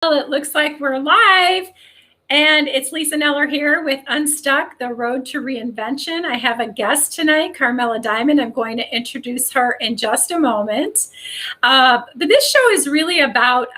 Well, it looks like we're live. And it's Lisa Kneller here with Unstuck, the Road to Reinvention. I have a guest tonight, Carmella Diamond. I'm going to introduce her in just a moment. But this show is really about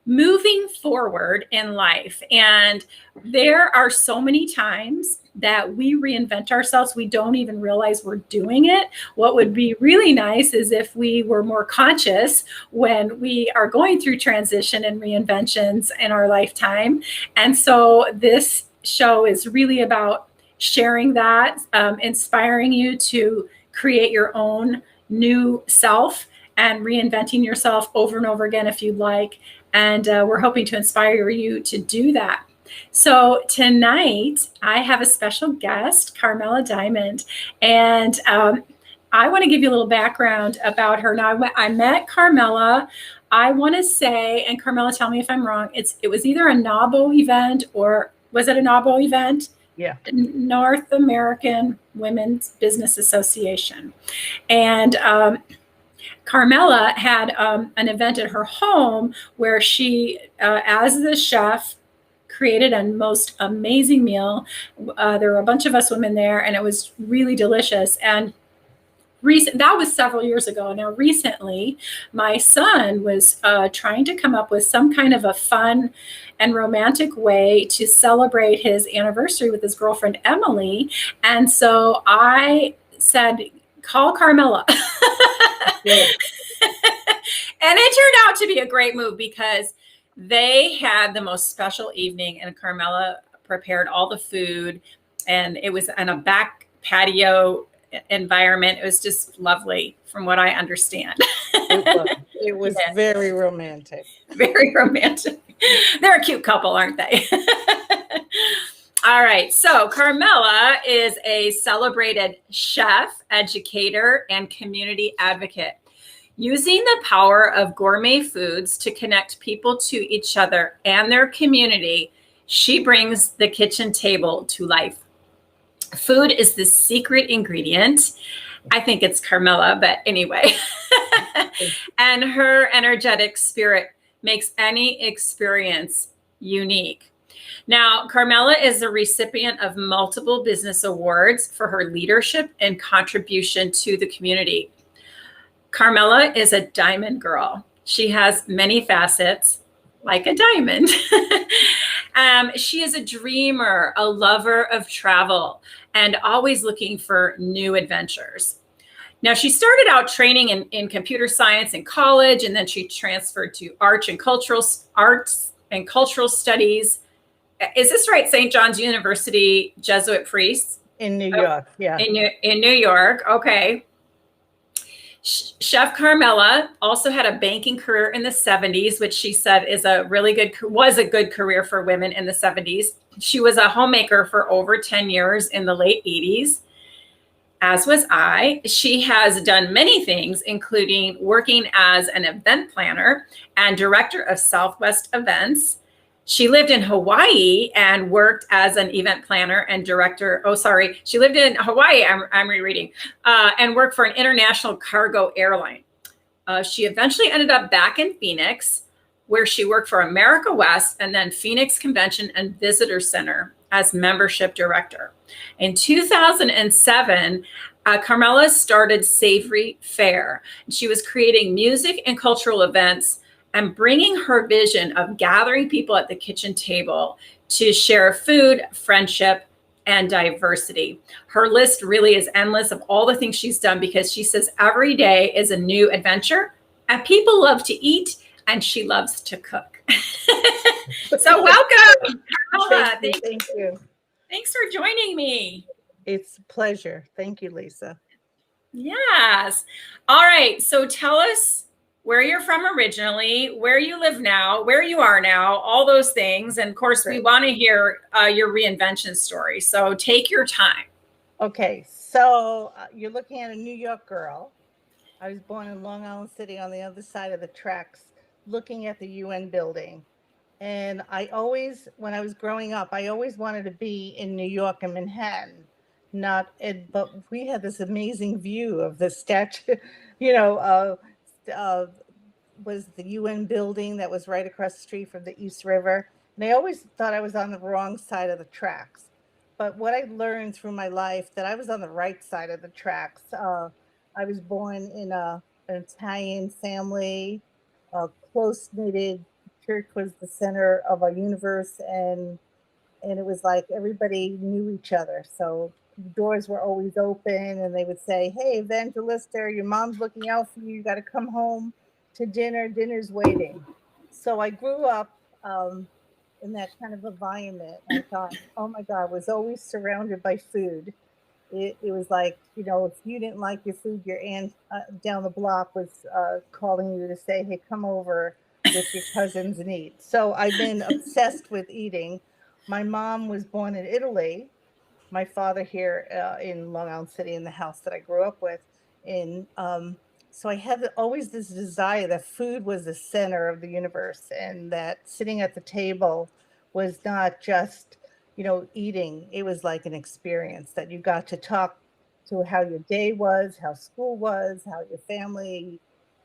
moving forward in life. And there are so many times that we reinvent ourselves. We don't even realize we're doing it. What would be really nice is if we were more conscious when we are going through transition and reinventions in our lifetime. And so this show is really about sharing that, inspiring you to create your own new self and reinventing yourself over and over again if you'd like. And we're hoping to inspire you to do that. So tonight I have a special guest, Carmella Diamond, and I want to give you a little background about her. Now, I met Carmella, I want to say, and Carmella, tell me if I'm wrong, it was either a NAWBO event, or was it a NAWBO event? Yeah. North American Women's Business Association. And Carmella had an event at her home where she, as the chef, created a most amazing meal. There were a bunch of us women there, and it was really delicious. And that was several years ago. Now, recently, my son was trying to come up with some kind of a fun and romantic way to celebrate his anniversary with his girlfriend, Emily. And so I said, call Carmella. Yeah. And it turned out to be a great move because they had the most special evening, and Carmella prepared all the food, and it was in a back patio environment. It was just lovely from what I understand. It was Yeah. very romantic. Very romantic. They're a cute couple, aren't they? All right. So Carmella is a celebrated chef, educator, and community advocate. Using the power of gourmet foods to connect people to each other and their community, she brings the kitchen table to life. Food is the secret ingredient. I think it's Carmella, but anyway. And her energetic spirit makes any experience unique. Now, Carmella is the recipient of multiple business awards for her leadership and contribution to the community. Carmella is a diamond girl. She has many facets, like a diamond. She is a dreamer, a lover of travel, and always looking for new adventures. Now, she started out training in computer science in college, and then she transferred to arts and cultural studies. Is this right? St. John's University Jesuit priests? In New York, yeah. In New York, okay. Chef Carmella also had a banking career in the 70s, which she said was a good career for women in the 70s. She was a homemaker for over 10 years in the late 80s, as was I. She has done many things, including working as an event planner and director of Southwest Events. She lived in Hawaii and worked as an event planner and director. She lived in Hawaii, I'm rereading, and worked for an international cargo airline. She eventually ended up back in Phoenix, where she worked for America West and then Phoenix Convention and Visitor Center as membership director. In 2007, Carmella started Savory Fare. She was creating music and cultural events and bringing her vision of gathering people at the kitchen table to share food, friendship, and diversity. Her list really is endless of all the things she's done, because she says every day is a new adventure, and people love to eat, and she loves to cook. So welcome, Carmella. Thank you. Thanks for joining me. It's a pleasure. Thank you, Lisa. Yes. All right. So tell us where you're from originally, where you live now, where you are now, all those things. And of course, we want to hear your reinvention story. So take your time. Okay. So you're looking at a New York girl. I was born in Long Island City on the other side of the tracks, looking at the UN building. And when I was growing up, I always wanted to be in New York and Manhattan. But we had this amazing view of the statue, was the UN building that was right across the street from the East River. And I always thought I was on the wrong side of the tracks. But what I learned through my life that I was on the right side of the tracks. I was born in an Italian family, close knitted. Church was the center of our universe, and it was like everybody knew each other. So the doors were always open, and they would say, "Hey, Evangelista, your mom's looking out for you. You got to come home to dinner. Dinner's waiting." So I grew up in that kind of environment. I thought, "Oh my God," was always surrounded by food. It was like, if you didn't like your food, your aunt down the block was calling you to say, "Hey, come over with your cousins and eat." So I've been obsessed with eating. My mom was born in Italy. My father here in Long Island City, in the house that I grew up with. In So I had always this desire that food was the center of the universe, and that sitting at the table was not just eating. It was like an experience that you got to talk to how your day was, how school was, how your family.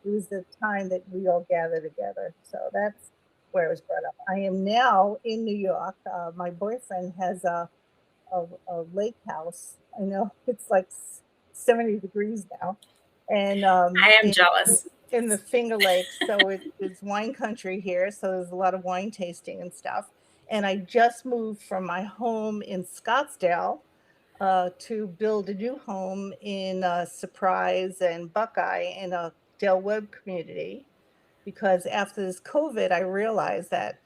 It was the time that we all gather together. So that's where I was brought up. I am now in New York. My boyfriend has a lake house. I know it's like 70 degrees now, and I am jealous. in the Finger Lakes. So it's wine country here. So there's a lot of wine tasting and stuff. And I just moved from my home in Scottsdale to build a new home in Surprise and Buckeye in a Del Webb community, because after this COVID, I realized that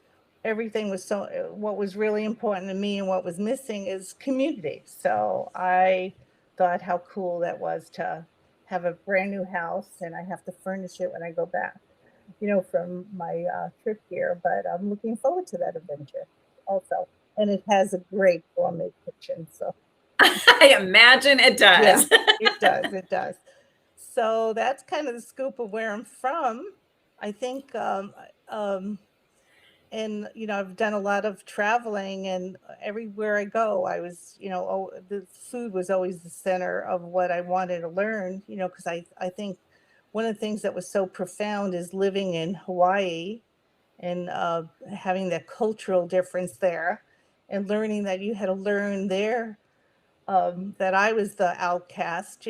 everything was what was really important to me and what was missing is community. So I thought how cool that was to have a brand new house, and I have to furnish it when I go back, from my trip here. But I'm looking forward to that adventure also. And it has a great gourmet kitchen. So I imagine it yeah, does. it does. It does. So that's kind of the scoop of where I'm from. I think, and I've done a lot of traveling, and everywhere I go, I was, the food was always the center of what I wanted to learn. Because I think one of the things that was so profound is living in Hawaii and having that cultural difference there, and learning that you had to learn there, that I was the outcast,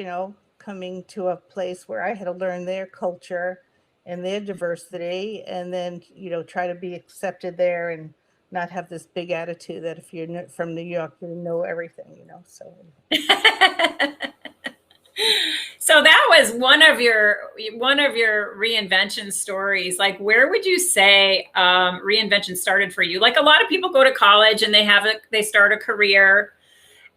coming to a place where I had to learn their culture and their diversity, and then, try to be accepted there and not have this big attitude that if you're from New York, you know everything. So So that was one of your reinvention stories. Like, where would you say reinvention started for you? Like, a lot of people go to college and they start a career,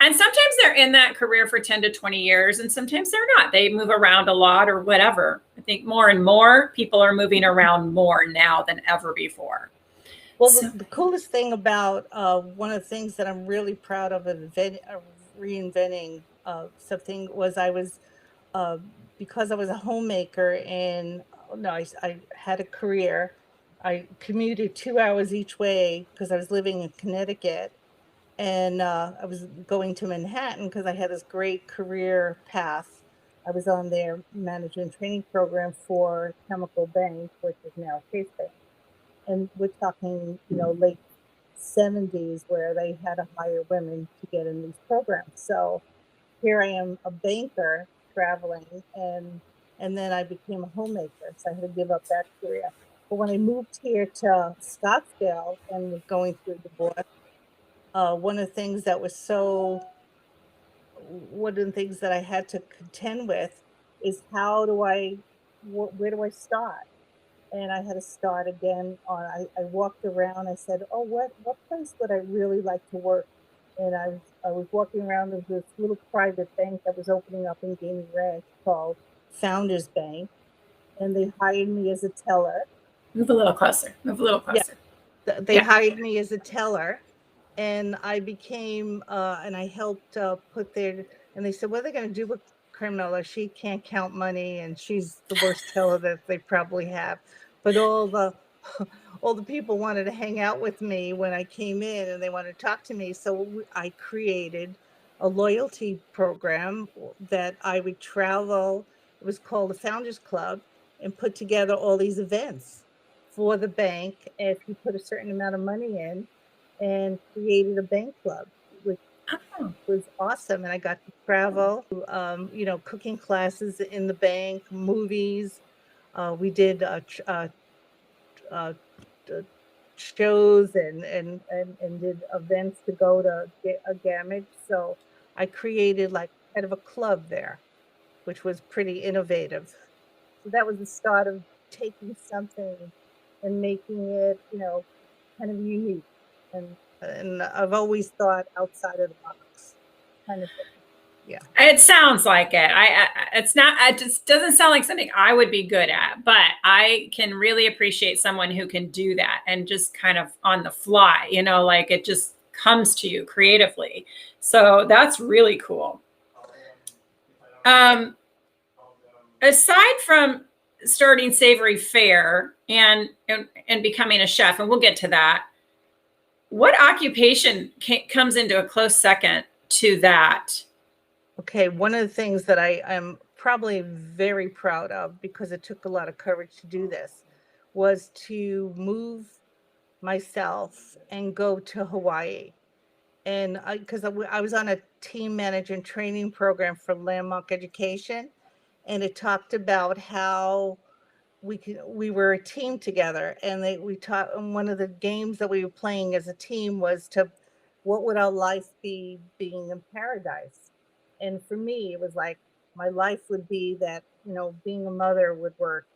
and sometimes they're in that career for 10 to 20 years, and sometimes they're not. They move around a lot or whatever. I think more and more people are moving around more now than ever before. well, So, the coolest thing about one of the things that I'm really proud of reinventing something was I was uh, because I was a homemaker, and no, I had a career. I commuted 2 hours each way because I was living in Connecticut, and I was going to Manhattan because I had this great career path. I was on their management training program for Chemical Bank, which is now Chase Bank, and we're talking, late 70s, where they had to hire women to get in these programs. So here I am, a banker traveling, and then I became a homemaker, so I had to give up that career. But when I moved here to Scottsdale and was going through divorce, one of the things that was so one of the things that I had to contend with is how do where do I start? And I had to start again. I walked around. I said, "Oh, what place would I really like to work?" And I was walking around. There was this little private bank that was opening up in Gaming Ranch called Founders Bank, and they hired me as a teller. move a little closer. Move a little Yeah, closer. they Yeah. hired me as a teller, and I became and I helped put their. And they said, "What are they going to do with Carmella? She can't count money, and she's the worst teller that they probably have." But all the people wanted to hang out with me when I came in, and they wanted to talk to me. So I created a loyalty program that I would travel. It was called the Founders Club, and put together all these events for the bank if you put a certain amount of money in, and created a bank club, which was awesome. And I got to travel, cooking classes in the bank, movies. We did uh, shows and did events to go to get a gamage. So I created like kind of a club there, which was pretty innovative. So that was the start of taking something and making it, kind of unique. And I've always thought outside of the box, kind of thing. Yeah. It sounds like it. It's not, it just doesn't sound like something I would be good at, but I can really appreciate someone who can do that and just kind of on the fly, like it just comes to you creatively. So that's really cool. Aside from starting Savory Fare and becoming a chef, and we'll get to that, what occupation comes into a close second to that? Okay, one of the things that I am probably very proud of, because it took a lot of courage to do this, was to move myself and go to Hawaii. And because I was on a team management training program for Landmark Education, and it talked about how we were a team together, and we taught, and one of the games that we were playing as a team was what would our life be being in paradise? And for me, it was like my life would be that, being a mother would work,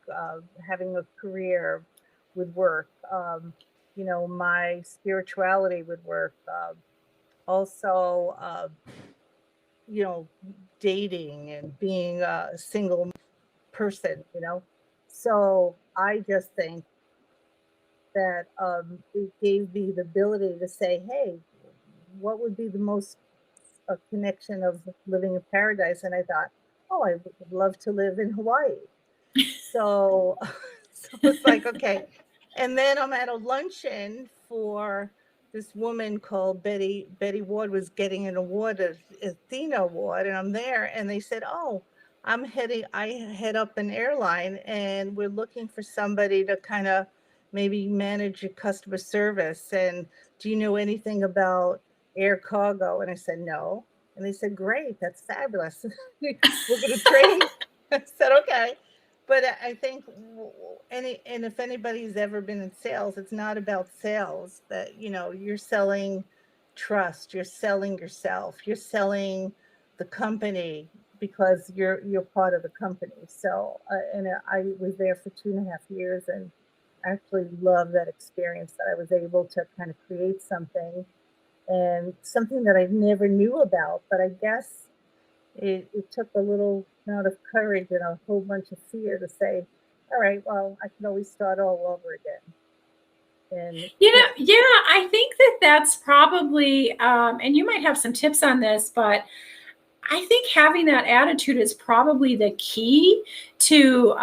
having a career would work, my spirituality would work, also, dating and being a single person, So I just think that it gave me the ability to say, hey, what would be the most connection of living in paradise? And I thought, oh, I would love to live in Hawaii. So, so it's like, okay. And then I'm at a luncheon for this woman called Betty Ward, was getting an award, an Athena Award, and I'm there, and they said, oh, I head up an airline, and we're looking for somebody to kind of maybe manage your customer service. And do you know anything about air cargo? And I said, no. And they said, great, that's fabulous. We're going to train. I said, okay. But I think and if anybody's ever been in sales, it's not about sales. That you're selling trust, you're selling yourself, you're selling the company, because you're part of the company. So and I was there for 2.5 years, and actually love that experience, that I was able to kind of create something, and something that I never knew about. But I guess it took a little amount of courage and a whole bunch of fear to say, all right, well, I can always start all over again. And Yeah, I think that's probably, and you might have some tips on this, but I think having that attitude is probably the key to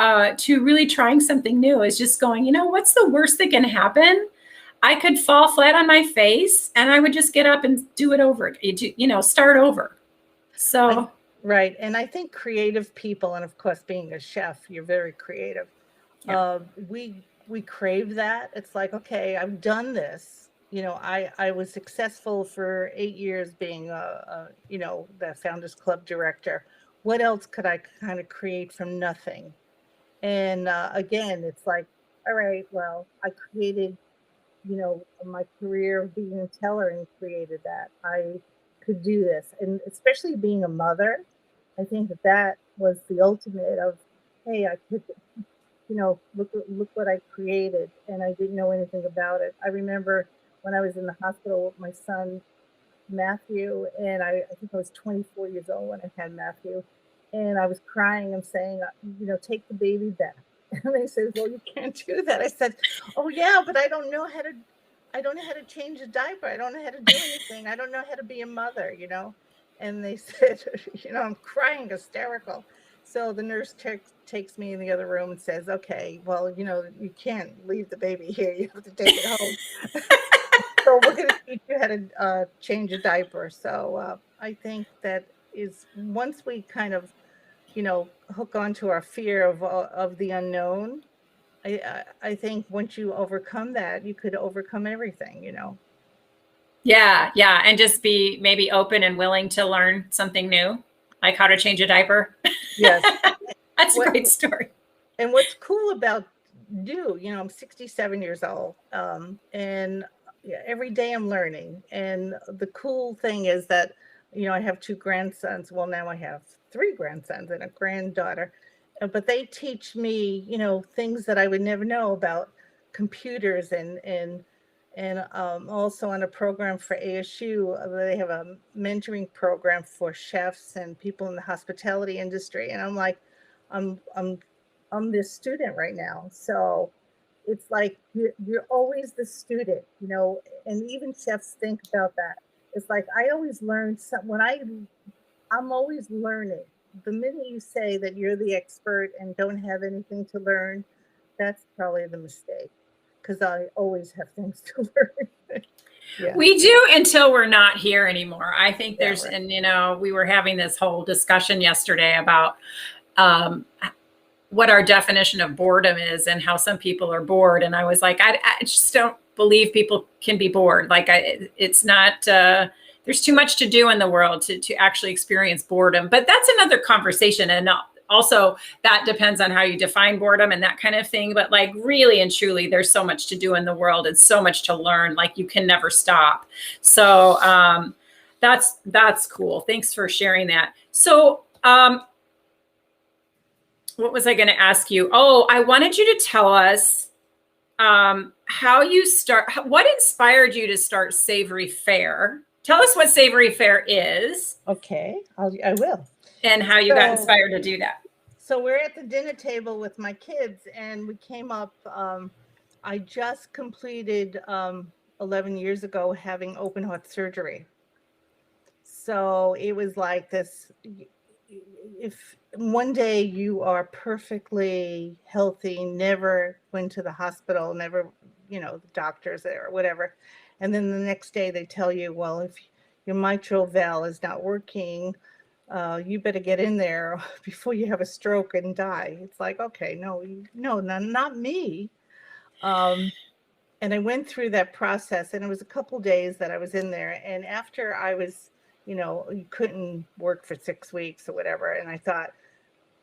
really trying something new. Is just going, what's the worst that can happen? I could fall flat on my face, and I would just get up and do it over. Start over. So right, and I think creative people, and of course, being a chef, you're very creative. Yeah. We crave that. It's like, okay, I've done this. I was successful for 8 years being the Founders Club director. What else could I kind of create from nothing? And again, it's like, all right, well, I created, my career of being a teller, and created that. I could do this. And especially being a mother, I think that was the ultimate of, hey, I could, look what I created, and I didn't know anything about it. I remember when I was in the hospital with my son, Matthew, and I think I was 24 years old when I had Matthew, and I was crying and saying, take the baby back. And they said, well, you can't do that. I said, oh yeah, but I don't know how to change a diaper. I don't know how to do anything. I don't know how to be a mother, And they said, I'm crying hysterical. So the nurse takes me in the other room and says, okay, well, you can't leave the baby here. You have to take it home. So we're going to teach you how to change a diaper. So I think that is, once we kind of hook onto our fear of the unknown. I think once you overcome that, you could overcome everything. Yeah, yeah. And just be maybe open and willing to learn something new, like how to change a diaper. Yes. That's a What great story. and what's cool about I'm 67 years old, and yeah, every day I'm learning. And the cool thing is that, I have two grandsons. Well, now I have three grandsons and a granddaughter, but they teach me, things that I would never know about computers and also on a program for ASU. They have a mentoring program for chefs and people in the hospitality industry. And I'm like, I'm this student right now. So it's like you're always the student, and even chefs think about that. It's like I always learn I'm always learning. The minute you say that you're the expert and don't have anything to learn, that's probably the mistake, because I always have things to learn. Yeah. We do until we're not here anymore. I think Yeah, there's, right. and we were having this whole discussion yesterday about um, what our definition of boredom is and how some people are bored. And I was like, I just don't believe people can be bored. Like, it's not, there's too much to do in the world to actually experience boredom. But that's another conversation. And also, that depends on how you define boredom and that kind of thing. But like, really and truly, there's so much to do in the world and so much to learn. Like, you can never stop. So that's cool. Thanks for sharing that. So what was I going to ask you? Oh, I wanted you to tell us how you what inspired you to start Savory Fare? Tell us what Savory Fare is. Okay, I will. And how you got inspired to do that. So we're at the dinner table with my kids, and we came up. I just completed 11 years ago having open heart surgery. So it was like this. If one day you are perfectly healthy, never went to the hospital, never, the doctors there or whatever, and then the next day they tell you, well, if your mitral valve is not working, you better get in there before you have a stroke and die. It's like, okay, no, not me. And I went through that process, and it was a couple days that I was in there. And after I was, you couldn't work for 6 weeks or whatever. And I thought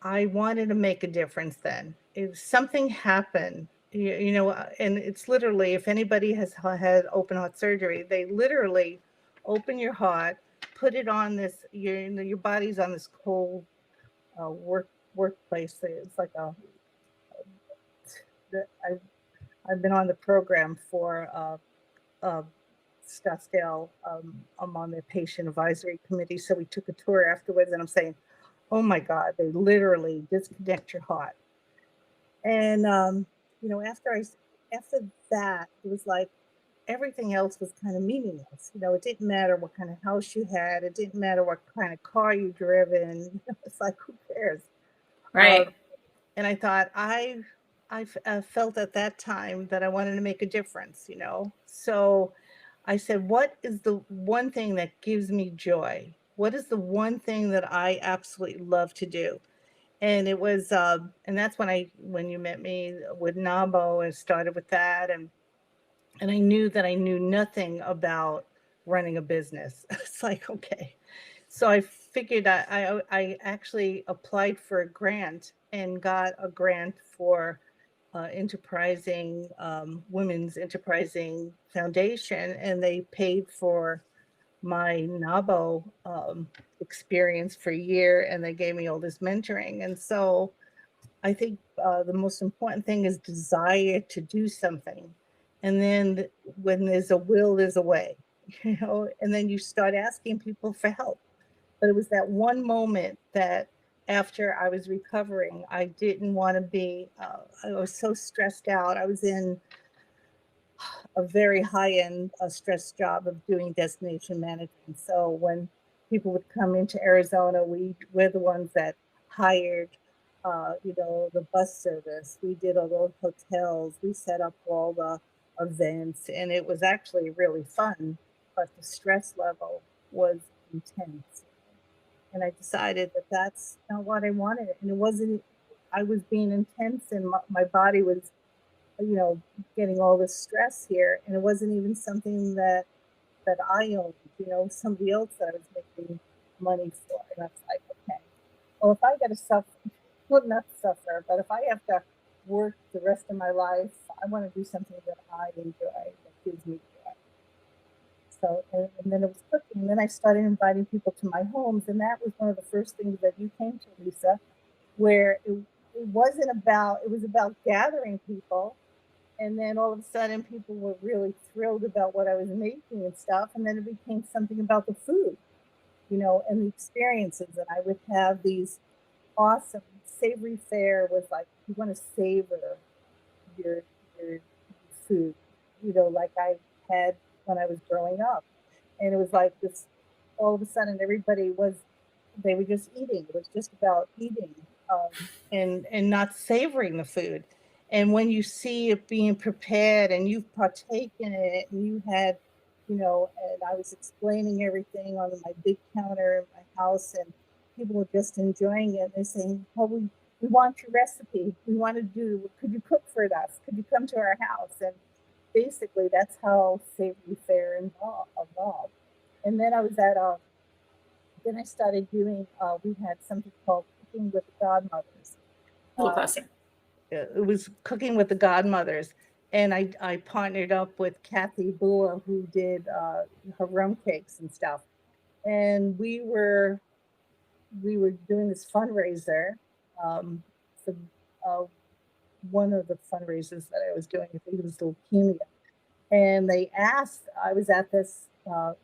I wanted to make a difference then. If something happened, and it's literally, if anybody has had open heart surgery, they literally open your heart, put it on this, your body's on this cold workplace. It's like I've been on the program for Scottsdale. I'm on the patient advisory committee, so we took a tour afterwards, and I'm saying, oh my God, they literally disconnect your heart. And after that, it was like everything else was kind of meaningless. It didn't matter what kind of house you had, it didn't matter what kind of car you driven. It's like, who cares? Right. And I thought I felt at that time that I wanted to make a difference. So I said, what is the one thing that gives me joy? What is the one thing that I absolutely love to do? And it was, and that's when you met me with NABO, and started with that. And I knew that I knew nothing about running a business. It's like, okay. So I figured I actually applied for a grant and got a grant for Women's Enterprising Foundation, and they paid for my NABO experience for a year, and they gave me all this mentoring. And so I think the most important thing is desire to do something. And then when there's a will, there's a way, and then you start asking people for help. But it was that one moment that after I was recovering, I didn't want to be, I was so stressed out. I was in a very high-end stress job of doing destination management. So when people would come into Arizona, we're the ones that hired, the bus service. We did all those hotels. We set up all the events, and it was actually really fun. But the stress level was intense. And I decided that that's not what I wanted. And it wasn't, I was being intense and my body was, getting all this stress here. And it wasn't even something that I owned, somebody else that I was making money for. And I was like, okay, well, if I got to suffer, well, not suffer, but if I have to work the rest of my life, I want to do something that I enjoy, that gives me joy. So, and then it was cooking. And then I started inviting people to my homes. And that was one of the first things that you came to, Lisa, where it wasn't about, it was about gathering people. And then all of a sudden people were really thrilled about what I was making and stuff. And then it became something about the food, and the experiences. And I would have these awesome savory fare was like, you want to savor your, your food, like I had when I was growing up. And it was like this, all of a sudden they were just eating. It was just about eating, and not savoring the food. And when you see it being prepared and you've partaken in it and you had, and I was explaining everything on my big counter in my house, and people were just enjoying it. They're saying, oh, we want your recipe. We want to do, could you cook for us? Could you come to our house? And basically that's how Savory Fare evolved. And then then I started doing, we had something called Cooking with the Godmothers. It was Cooking with the Godmothers. And I partnered up with Kathy Bua, who did her rum cakes and stuff. And we were doing this fundraiser. For one of the fundraisers that I was doing, I think it was leukemia. And they asked, I was at this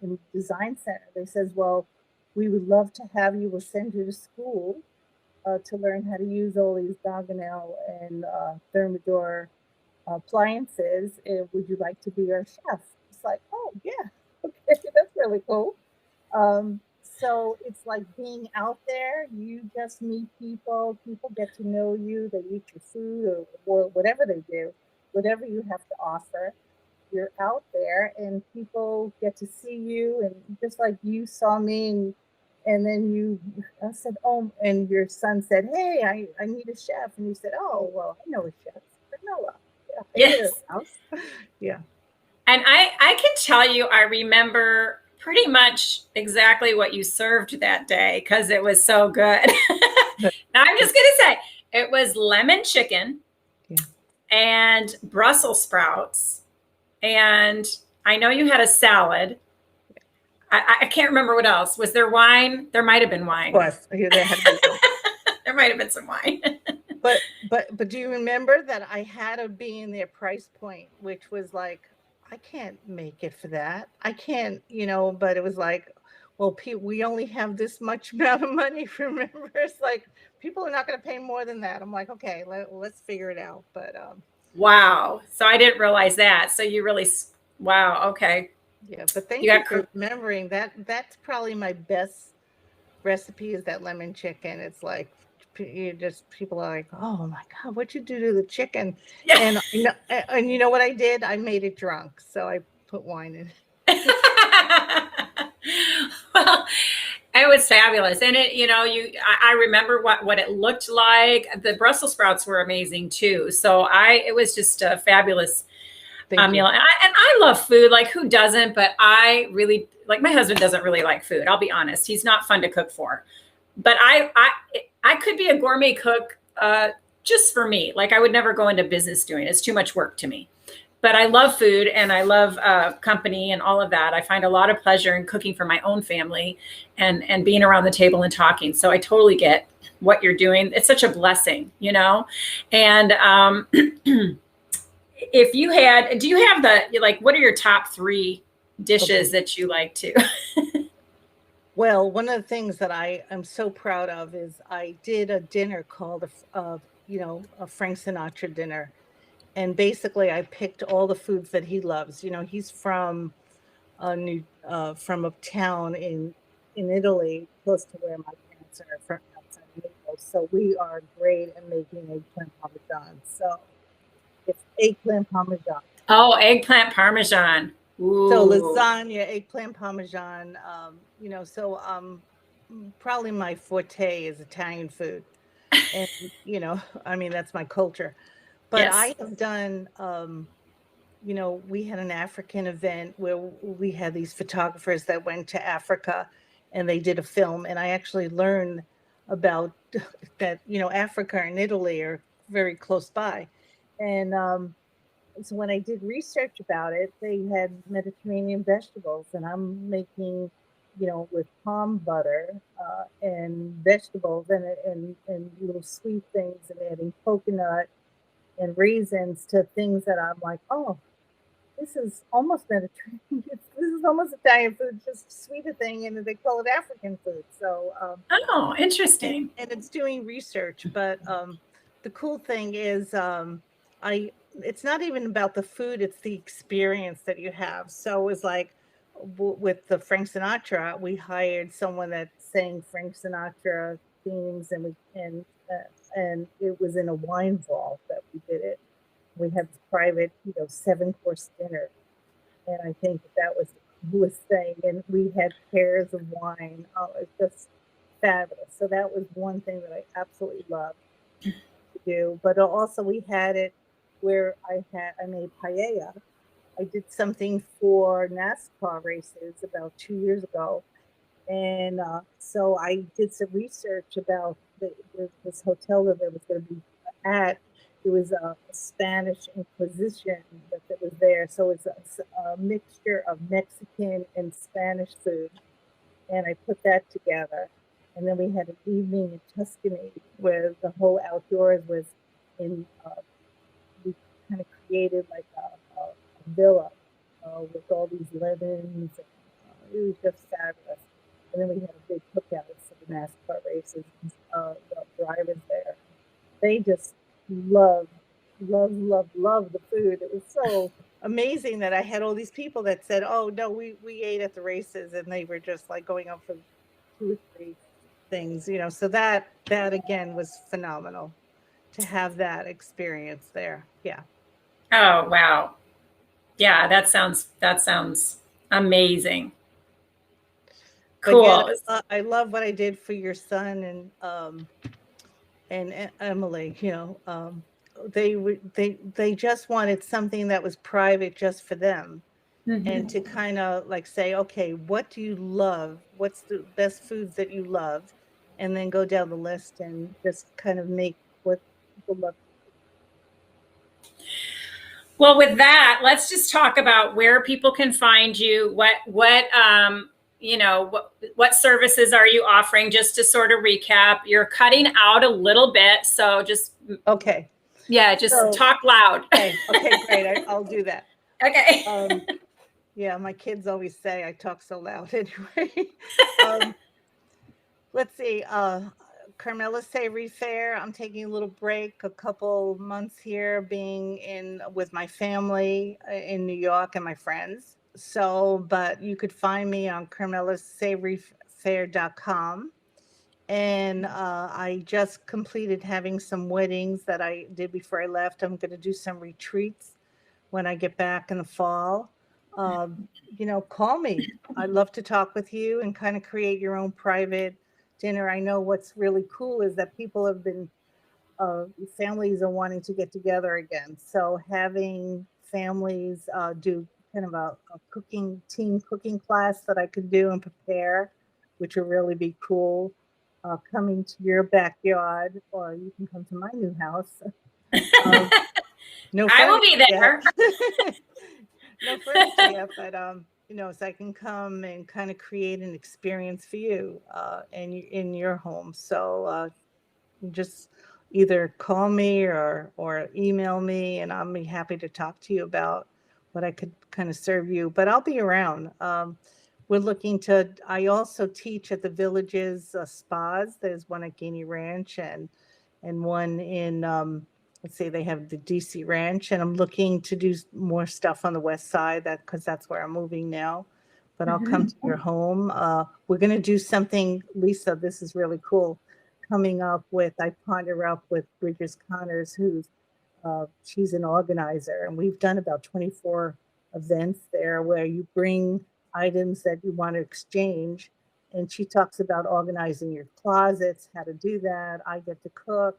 in design center. They says, well, we would love to have you. We'll send you to school to learn how to use all these Gaggenau and Thermador appliances. And would you like to be our chef? It's like, oh yeah, okay, that's really cool. So it's like being out there. You just meet people. People get to know you. They eat your food or whatever they do, whatever you have to offer. You're out there and people get to see you, and just like you saw me, and then I said, oh, and your son said, hey, I need a chef. And you said, oh, well, I know a chef, Carmella. Yeah, Yes. Yeah. And I can tell you, I remember pretty much exactly what you served that day because it was so good. Now I'm just going to say it was lemon chicken and Brussels sprouts. And I know you had a salad. I can't remember what else. Was there wine? There might have been wine. Of course. There might have been some wine. But do you remember that I had to be in their price point, which was like, I can't make it for that. I can't, but it was like, well, we only have this much amount of money. Remember, it's like people are not going to pay more than that. I'm like, okay, let's figure it out. But wow. So I didn't realize that. So you really, wow. Okay. Yeah, but thank you for remembering that. That's probably my best recipe, is that lemon chicken. It's like people are like, oh my God, what'd you do to the chicken? Yeah. And you know what I did? I made it drunk. So I put wine in it. Well, it was fabulous. And I remember what it looked like. The Brussels sprouts were amazing too. So it was just a fabulous meal. And I love food. Like, who doesn't? But I really, like, my husband doesn't really like food. I'll be honest. He's not fun to cook for. But I could be a gourmet cook just for me. Like, I would never go into business doing it. It's too much work to me. But I love food and I love company and all of that. I find a lot of pleasure in cooking for my own family and being around the table and talking. So I totally get what you're doing. It's such a blessing, And if you do you have what are your top 3 dishes that you like to? Well, one of the things that I am so proud of is I did a dinner called a Frank Sinatra dinner. And basically I picked all the foods that he loves. He's from from a town in Italy, close to where my parents are from, outside of Naples. So we are great at making eggplant parmesan. So it's eggplant parmesan. Oh, eggplant parmesan. Ooh. So lasagna, eggplant parmesan. probably my forte is Italian food. And, I mean, that's my culture. But Yes. I have done, we had an African event where we had these photographers that went to Africa and they did a film. And I actually learned about that, Africa and Italy are very close by. And so when I did research about it, they had Mediterranean vegetables, and I'm making, with palm butter and vegetables and little sweet things, and adding coconut and raisins to things that I'm like, oh, this is almost Mediterranean. This is almost Italian food, just sweeter thing, and they call it African food. So, Oh, and, interesting. and it's doing research. But the cool thing is, I it's not even about the food; it's the experience that you have. So it was like with the Frank Sinatra, we hired someone that sang Frank Sinatra themes, and it was in a wine vault that we did it. We had this private, 7-course dinner, and I think that was the coolest thing. And we had pairs of wine. Oh, it's just fabulous. So that was one thing that I absolutely loved to do. But also we had it where I made paella. I did something for NASCAR races about 2 years ago, and so I did some research about this hotel that I was going to be at. It was a Spanish Inquisition that was there. So it's a mixture of Mexican and Spanish food. And I put that together. And then we had an evening in Tuscany where the whole outdoors was in, we kind of created like a villa with all these lemons. It was just fabulous. And then we had a big cookout for the NASCAR races, the drivers there. They just loved, loved the food. It was so amazing that I had all these people that said, "Oh no, we ate at the races," and they were just like going out for 2 or 3 things, So that again was phenomenal to have that experience there. Yeah. Oh, wow. Yeah, that sounds amazing. But again, Cool. I love what I did for your son and Emily. They just wanted something that was private just for them, and Mhm. to kind of like say, okay, what do you love? What's the best foods that you love? And then go down the list and just kind of make what people love. Well, with that, let's just talk about where people can find you. What services are you offering? Just to sort of recap, you're cutting out a little bit, so just Okay. yeah, just So, talk loud. okay, great. I'll do that. Okay. Yeah, my kids always say I talk so loud anyway. um, let's see. Carmella Savory Fair. I'm taking a little break, a couple months here, being in with my family in New York and my friends. So, but you could find me on carmellasavoryfair.com. And I just completed having some weddings that I did before I left. I'm going to do some retreats when I get back in the fall. Call me. I'd love to talk with you and kind of create your own private dinner. I know what's really cool is that people have been, families are wanting to get together again. So having families do kind of a team cooking class that I could do and prepare, which would really be cool. Coming to your backyard, or you can come to my new house. Um, no I will furniture be yet. there. No furniture yet, but so I can come and kind of create an experience for you in your home. So just either call me or email me, and I'll be happy to talk to you about what I could kind of serve you. But I'll be around. We're looking to. I also teach at the villages spas. There's one at Gainey Ranch and one in let's see, they have the DC Ranch, and I'm looking to do more stuff on the west side that because that's where I'm moving now. But I'll come to your home. We're going to do something, Lisa. This is really cool. Coming up with, I partner up with Bridges Connors, who's she's an organizer, and we've done about 24 events there where you bring items that you want to exchange, And she talks about organizing your closets, how to do that. I get to cook.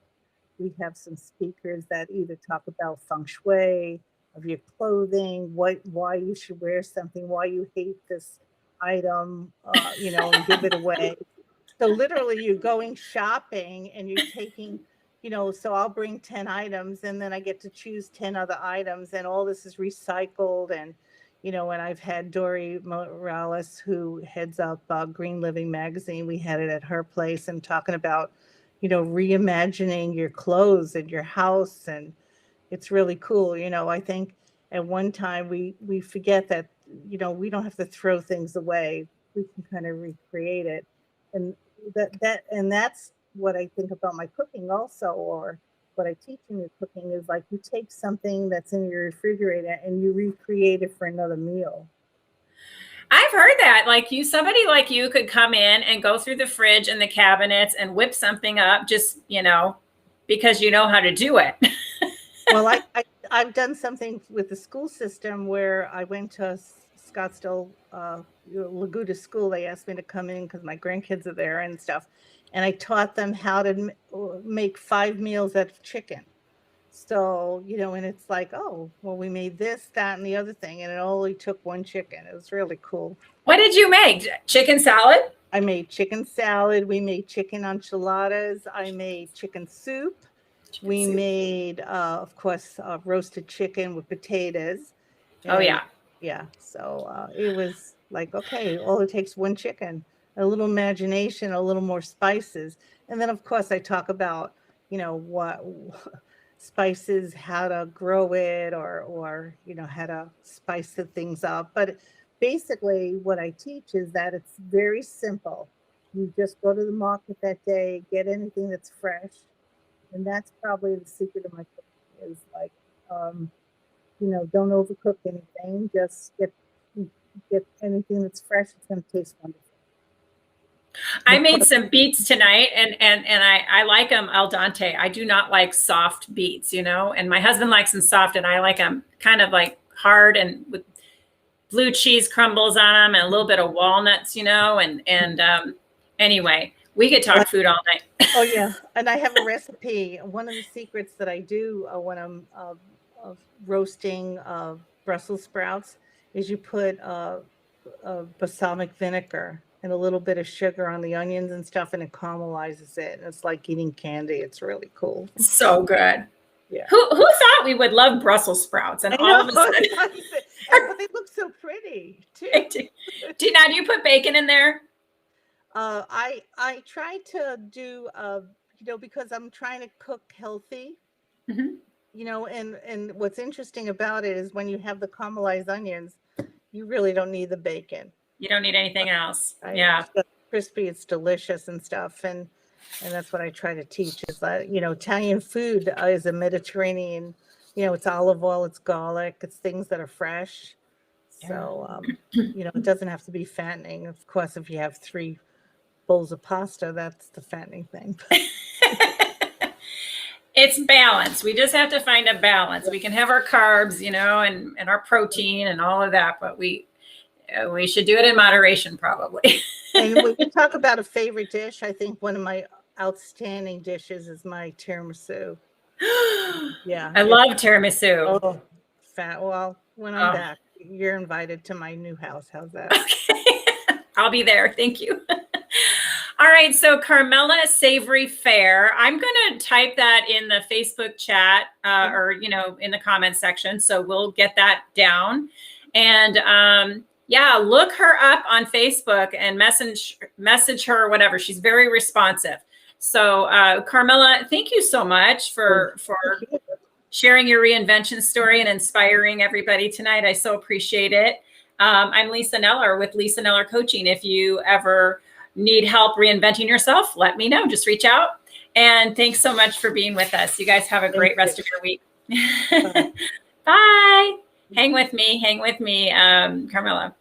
We have some speakers that either talk about feng shui of your clothing, why you should wear something, why you hate this item, and give it away. So literally you're going shopping and you're taking, so I'll bring 10 items and then I get to choose 10 other items, and all this is recycled. And, and I've had Dory Morales, who heads up Green Living Magazine. We had it at her place and talking about, reimagining your clothes and your house. And it's really cool. I think at one time we forget that, we don't have to throw things away. We can kind of recreate it. And that's what I think about my cooking also, or what I teach in your cooking is like, you take something that's in your refrigerator and you recreate it for another meal. I've heard that, like somebody like you could come in and go through the fridge and the cabinets and whip something up, just, because you know how to do it. Well, I've done something with the school system where I went to Scottsdale, Laguda School. They asked me to come in because my grandkids are there and stuff. And I taught them how to make 5 meals out of chicken. So, and it's like, oh, well, we made this, that, and the other thing. And it only took 1 chicken. It was really cool. What did you make? Chicken salad? I made chicken salad. We made chicken enchiladas. I made chicken soup. We made, of course, roasted chicken with potatoes. And, oh, yeah. Yeah. So it was like, okay, all it takes 1 chicken, a little imagination, a little more spices. And then, of course, I talk about, what spices, how to grow it, or how to spice the things up. But basically what I teach is that it's very simple. You just go to the market that day, get anything that's fresh. And that's probably the secret of my cooking is like, don't overcook anything. Just get anything that's fresh. It's going to taste wonderful. I made some beets tonight, and I like them al dente. I do not like soft beets, and my husband likes them soft, and I like them kind of like hard and with blue cheese crumbles on them and a little bit of walnuts, and anyway, we could talk food all night. Oh yeah, and I have a recipe. One of the secrets that I do when I'm roasting Brussels sprouts is you put balsamic vinegar and a little bit of sugar on the onions and stuff, and it caramelizes it. And it's like eating candy. It's really cool. So good. Yeah. Who thought we would love Brussels sprouts? And all of a sudden, but they look so pretty too. Do you put bacon in there? I try to do, because I'm trying to cook healthy, and what's interesting about it is when you have the caramelized onions, you really don't need the bacon. You don't need anything else. Right? Yeah. It's crispy, it's delicious and stuff. And that's what I try to teach is that, Italian food is a Mediterranean, it's olive oil, it's garlic, it's things that are fresh. So, it doesn't have to be fattening. Of course, if you have 3 bowls of pasta, that's the fattening thing. It's balance. We just have to find a balance. We can have our carbs, and our protein and all of that, but we should do it in moderation, probably. And when we talk about a favorite dish, I think one of my outstanding dishes is my tiramisu. Yeah, I love tiramisu. Oh, well, when I'm back, you're invited to my new house. How's that? Okay. I'll be there. Thank you. All right. So Carmella Savory Fare. I'm going to type that in the Facebook chat or, in the comments section. So we'll get that down. And look her up on Facebook and message her or whatever. She's very responsive. So Carmella, thank you so much for sharing your reinvention story and inspiring everybody tonight. I so appreciate it. I'm Lisa Kneller with Lisa Kneller Coaching. If you ever need help reinventing yourself, let me know. Just reach out. And thanks so much for being with us. You guys have a great rest of your week. Bye. Hang with me, Carmella.